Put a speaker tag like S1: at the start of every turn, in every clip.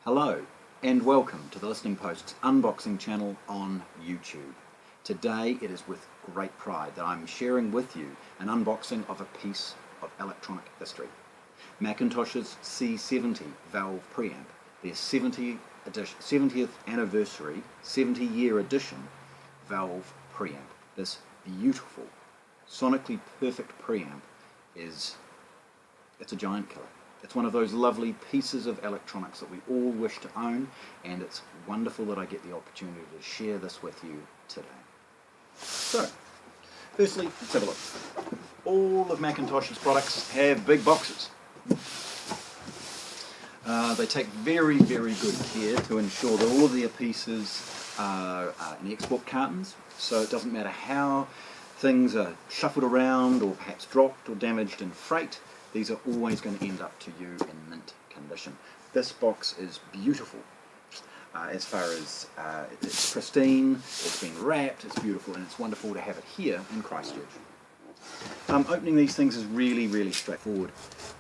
S1: Hello and welcome to the Listening Post's unboxing channel on YouTube. Today it is with great pride that I'm sharing with you an unboxing of a piece of electronic history. McIntosh's C70 valve preamp, their 70th anniversary, 70-year edition valve preamp. This beautiful, sonically perfect preamp it's a giant killer. It's one of those lovely pieces of electronics that we all wish to own, and it's wonderful that I get the opportunity to share this with you today. So, firstly, let's have a look. All of McIntosh's products have big boxes. They take very, very good care to ensure that all of their pieces are in export cartons, so it doesn't matter how things are shuffled around or perhaps dropped or damaged in freight, these are always going to end up to you in mint condition. This box is beautiful as far as it's pristine, it's been wrapped, it's beautiful, and it's wonderful to have it here in Christchurch. Opening these things is really, really straightforward.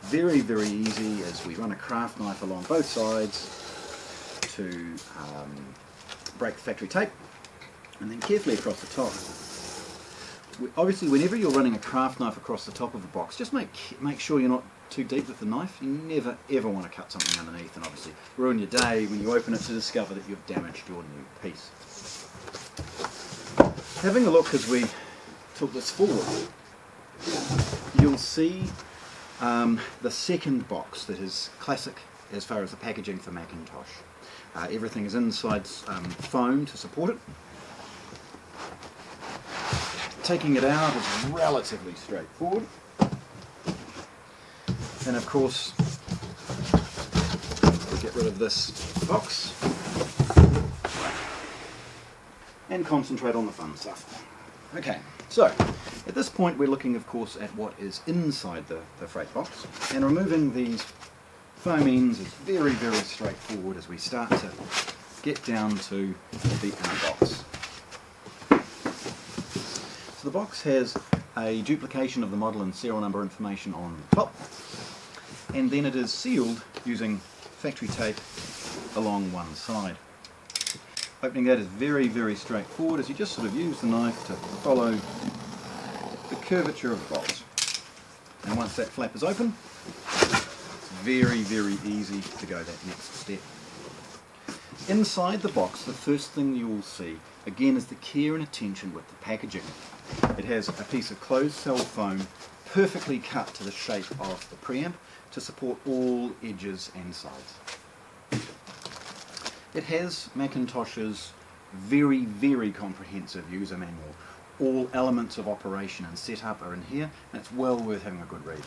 S1: Very, very easy as we run a craft knife along both sides to break the factory tape, and then carefully across the top. Obviously, whenever you're running a craft knife across the top of a box, just make sure you're not too deep with the knife. You never ever want to cut something underneath and obviously ruin your day when you open it to discover that you've damaged your new piece. Having a look as we took this forward, you'll see the second box that is classic as far as the packaging for McIntosh. Everything is inside foam to support it. Taking it out is relatively straightforward, and of course we get rid of this box and concentrate on the fun stuff. Okay, so at this point we're looking of course at what is inside the freight box, and removing these foam ends is very, very straightforward as we start to get down to the inner box. The box has a duplication of the model and serial number information on the top, and then it is sealed using factory tape along one side. Opening that is very, very straightforward as you just sort of use the knife to follow the curvature of the box. And once that flap is open, it's very, very easy to go that next step. Inside the box, the first thing you will see, again, is the care and attention with the packaging. It has a piece of closed cell foam perfectly cut to the shape of the preamp to support all edges and sides. It has McIntosh's very, very comprehensive user manual. All elements of operation and setup are in here, and it's well worth having a good read.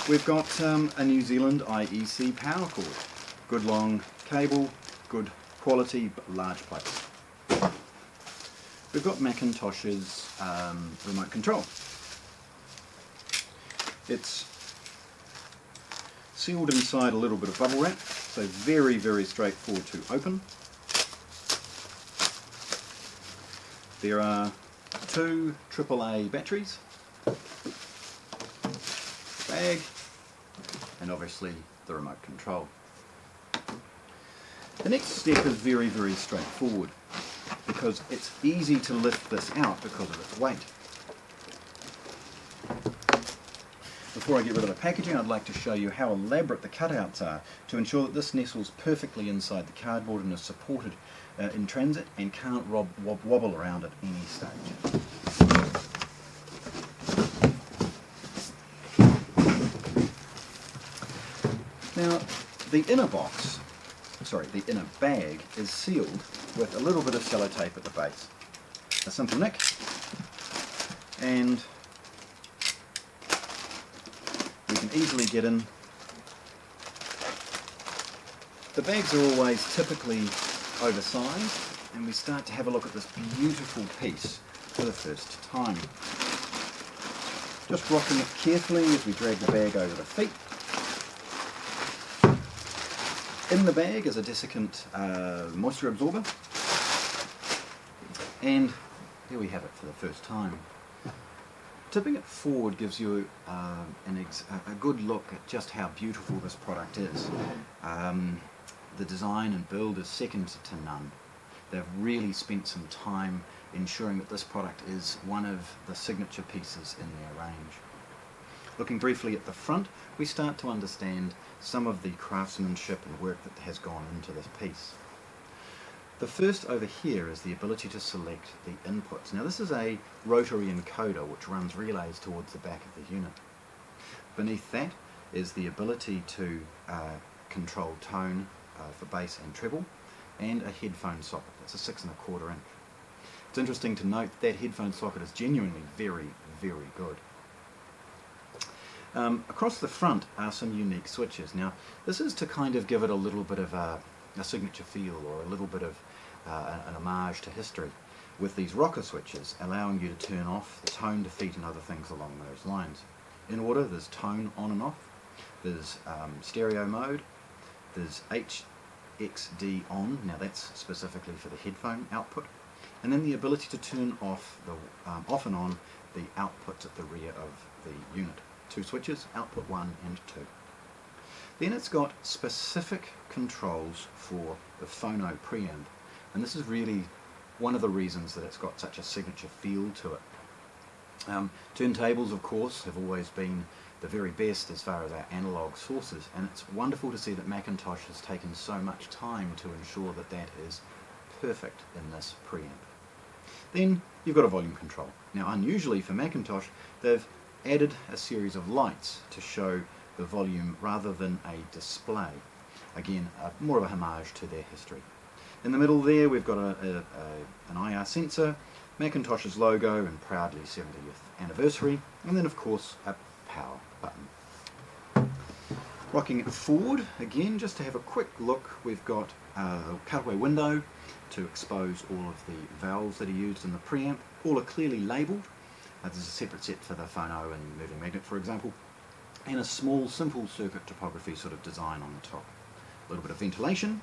S1: We've got a New Zealand IEC power cord. Good long cable, good quality, but large plates. We've got McIntosh's remote control. It's sealed inside a little bit of bubble wrap, so very, very straightforward to open. There are two AAA batteries, the bag, and obviously the remote control. The next step is very, very straightforward, because it's easy to lift this out because of its weight. Before I get rid of the packaging, I'd like to show you how elaborate the cutouts are to ensure that this nestles perfectly inside the cardboard and is supported in transit and can't wobble around at any stage. Now, the inner bag is sealed with a little bit of sellotape at the base. A simple nick, and we can easily get in. The bags are always typically oversized, and we start to have a look at this beautiful piece for the first time. Just rocking it carefully as we drag the bag over the feet. In the bag is a desiccant moisture absorber, and there we have it for the first time. Tipping it forward gives you a good look at just how beautiful this product is. The design and build is second to none. They've really spent some time ensuring that this product is one of the signature pieces in their range. Looking briefly at the front, we start to understand some of the craftsmanship and work that has gone into this piece. The first over here is the ability to select the inputs. Now this is a rotary encoder which runs relays towards the back of the unit. Beneath that is the ability to control tone for bass and treble, and a headphone socket. It's a 6 1/4 inch. It's interesting to note that headphone socket is genuinely very, very good. Across the front are some unique switches. Now this is to kind of give it a little bit of a signature feel, or a little bit of an homage to history, with these rocker switches allowing you to turn off the tone, defeat and other things along those lines. In order, there's tone on and off, there's stereo mode, there's HXD on, now that's specifically for the headphone output, and then the ability to turn off off and on the outputs at the rear of the unit. 2 switches, output 1 and 2. Then it's got specific controls for the phono preamp, and this is really one of the reasons that it's got such a signature feel to it. Turntables, of course, have always been the very best as far as our analog sources, and it's wonderful to see that McIntosh has taken so much time to ensure that that is perfect in this preamp. Then you've got a volume control. Now unusually for McIntosh, they've added a series of lights to show the volume rather than a display. Again, more of a homage to their history. In the middle there we've got an IR sensor, McIntosh's logo and proudly 70th anniversary, and then of course a power button. Rocking it forward, again just to have a quick look, we've got a cutaway window to expose all of the valves that are used in the preamp. All are clearly labelled. There's a separate set for the phono and moving magnet, for example, and a small simple circuit topography sort of design on the top. A little bit of ventilation.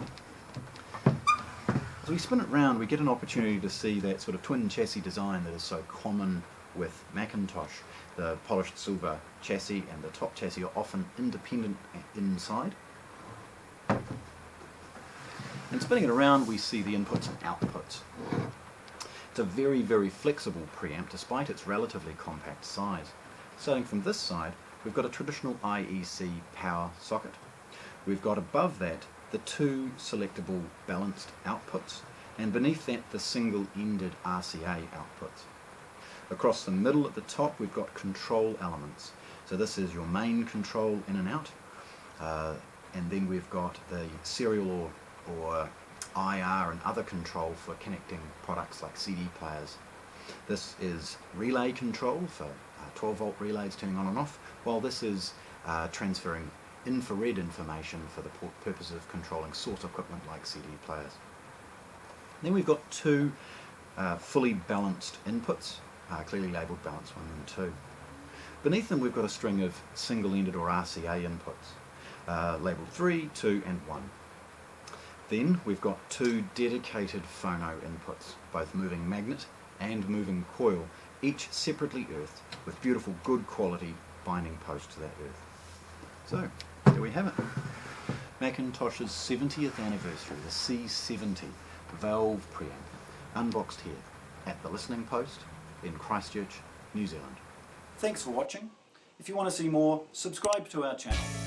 S1: As we spin it round, we get an opportunity to see that sort of twin chassis design that is so common with McIntosh. The polished silver chassis and the top chassis are often independent inside. And spinning it around, we see the inputs and outputs. It's a very, very flexible preamp despite its relatively compact size. Starting from this side, we've got a traditional IEC power socket. We've got above that the 2 selectable balanced outputs, and beneath that the single-ended RCA outputs. Across the middle at the top we've got control elements. So this is your main control in and out, and then we've got the serial or IR and other control for connecting products like CD players. This is relay control for 12 volt relays turning on and off, while this is transferring infrared information for the purpose of controlling source equipment like CD players. Then we've got 2 fully balanced inputs, clearly labelled balance 1 and 2. Beneath them we've got a string of single-ended or RCA inputs, labelled 3, 2 and 1. Then we've got 2 dedicated phono inputs, both moving magnet and moving coil, each separately earthed with beautiful good quality binding posts to that earth. So, there we have it. McIntosh's 70th anniversary, the C70 valve preamp, unboxed here at the Listening Post in Christchurch, New Zealand. Thanks for watching. If you want to see more, subscribe to our channel.